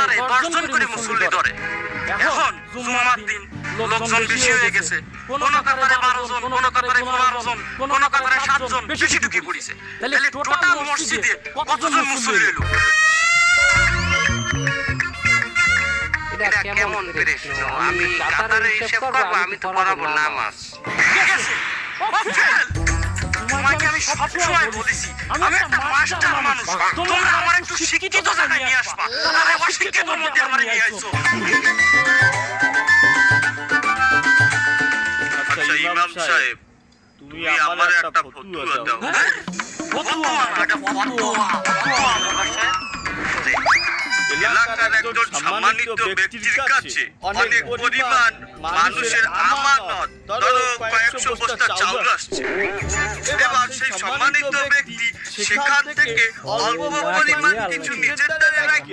সপ্তাহে 10 জন করে মুসল্লি ধরে। এখন জুম্মার দিন লোকজন বেশি হয়ে গেছে, কোন কাতারে 12 জন, কোন কাতারে 15 জন, কোন কাতারে 7 জন বেশি ঢুকে পড়েছে। তাহলে টোটাল মসজিদে কতজন মুসল্লি এলো? এটা কেমন প্রশ্ন? আমি কাতারে হিসাব করব, আমি তো পড়াবো নামাজ। ঠিক আছে, তোমাকে আমি সবসময় বলেছি আমি একটা মাস্টার মানুষ, তোমরা আমার একটু শিক্ষিত জায়গায় নিয়ে আসবা, আর অশিক্ষিতর মধ্যে আমার নিয়ে আইছো। আচ্ছা ইমাম সাহেব, তুমি আমার একটা ফতোয়া দাও। ফতোয়া একটা ফতোয়া আমার কাছে এলাকার একজন সম্মানিত ব্যক্তির কাছে অনেক পরিমাণ মানুষের আমানত, ধরো কয়েকশো বস্তা চাউল আসছে। এবার সেই সম্মানিত ব্যক্তি সেখান থেকে অল্প পরিমাণ কিছু নিজের দ্বারা